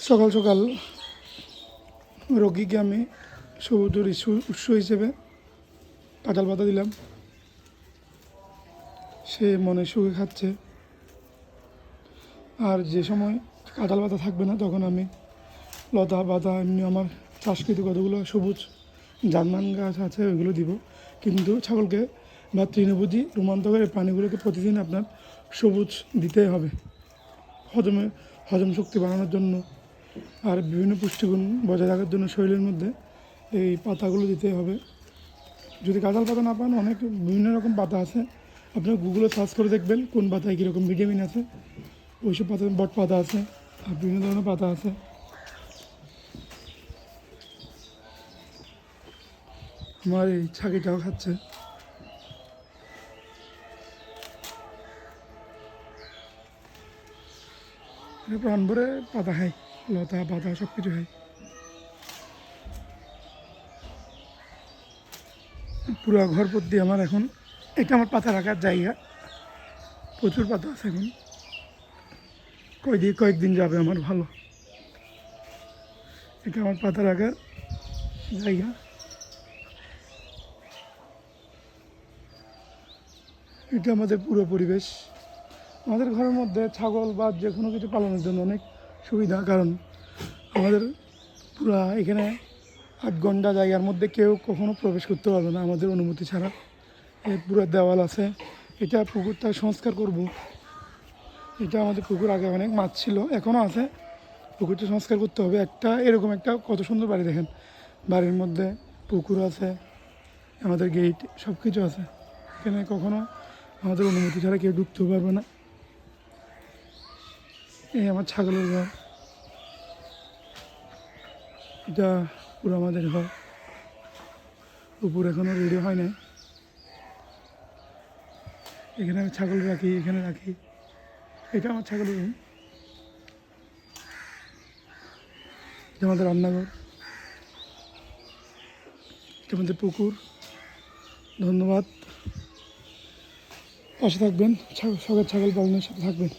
সকাল সকাল রোগীকে আমি সবুজের উৎস হিসেবে কাঁঠাল পাতা দিলাম। সে মনে সুখে খাচ্ছে। আর যে সময় কাঁঠাল পাতা থাকবে না তখন আমি লতা পাতা এমনি আমার চাষকৃত কতগুলো সবুজ জার্মান গাছ আছে ওইগুলো দিব। কিন্তু ছাগলকে বা তৃণভোজী রোমান্তকের প্রাণীগুলোকে প্রতিদিন আপনার সবুজ দিতে হবে হজম শক্তি বাড়ানোর জন্য আর বিভিন্ন পুষ্টিগুণ বজায় রাখার জন্য শরীরের মধ্যে এই পাতাগুলো দিতে হবে। যদি কাঁঠাল পাতা না পান অনেক বিভিন্ন রকম পাতা আছে, আপনার গুগলে সার্চ করে দেখবেন কোন পাতায় কীরকম ভিটামিন আছে। ওইসব পাতা বট পাতা আছে আর বিভিন্ন ধরনের পাতা আছে। আমার এই ছাগিটাও খাচ্ছে। প্রাণ ভরে পাতা খাই, লতা পাতা সব কিছু খাই। পুরো ঘর প্রতি আমার এখন এটা আমার পাতা রাখার জায়গা। প্রচুর পাতা আছে এখন, কয়েকদিন যাবে আমার ভালো। এটা আমার পাতা রাখার জায়গা। এটা আমাদের পুরো পরিবেশ। আমাদের ঘরের মধ্যে ছাগল বা যে কোনো কিছু পালনের জন্য অনেক সুবিধা, কারণ আমাদের পুরা এখানে 8 ঘন্টা জায়গার মধ্যে কেউ কখনো প্রবেশ করতে পারবে না আমাদের অনুমতি ছাড়া। এই পুরো দেওয়াল আছে। এটা পুকুরটা সংস্কার করব। এটা আমাদের পুকুর, আগে অনেক মাছ ছিল, এখনও আছে। পুকুরটা সংস্কার করতে হবে। একটা এরকম একটা কত সুন্দর বাড়ি দেখেন, বাড়ির মধ্যে পুকুর আছে, আমাদের গেট সব কিছু আছে। এখানে কখনো আমাদের অনুমতি ছাড়া কেউ ঢুকতেও পারবে না। এই আমার ছাগলের ঘর, এটা পুরো আমাদের ঘর। উপর এখনও রেডি হয় নাই। এখানে আমি ছাগল রাখি, এখানে রাখি। এটা আমার ছাগলের রুম, এটা আমাদের রান্নাঘর, এটা আমাদের পুকুর। ধন্যবাদ, পাশে থাকবেন, শখের ছাগল পালনের সাথে থাকবেন।